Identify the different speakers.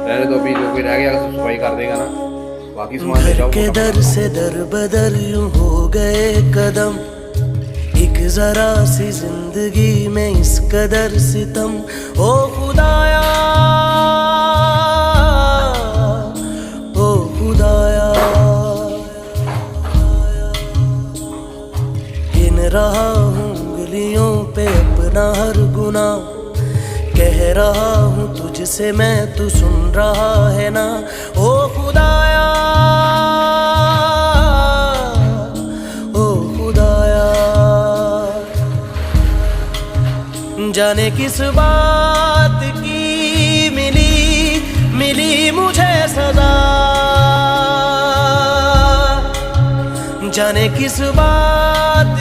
Speaker 1: रहने दो, अभी जो कोई रह गया सब सफाई कर देगा ना, बाकी सामान ले जाओ।
Speaker 2: के दर से दर बदर यूं हो गए कदम, एक जरा सी जिंदगी में इस कदर सितम। ओ खुदाया, ओ खुदाया, गिन रहा हूँ उंगलियों पे अपना हर गुना, कह रहा हूँ तुझसे मैं, तू सुन रहा है ना। ओ खुदाया, ओ खुदाया, जाने किस बात की मिली मुझे सजा, जाने किस बात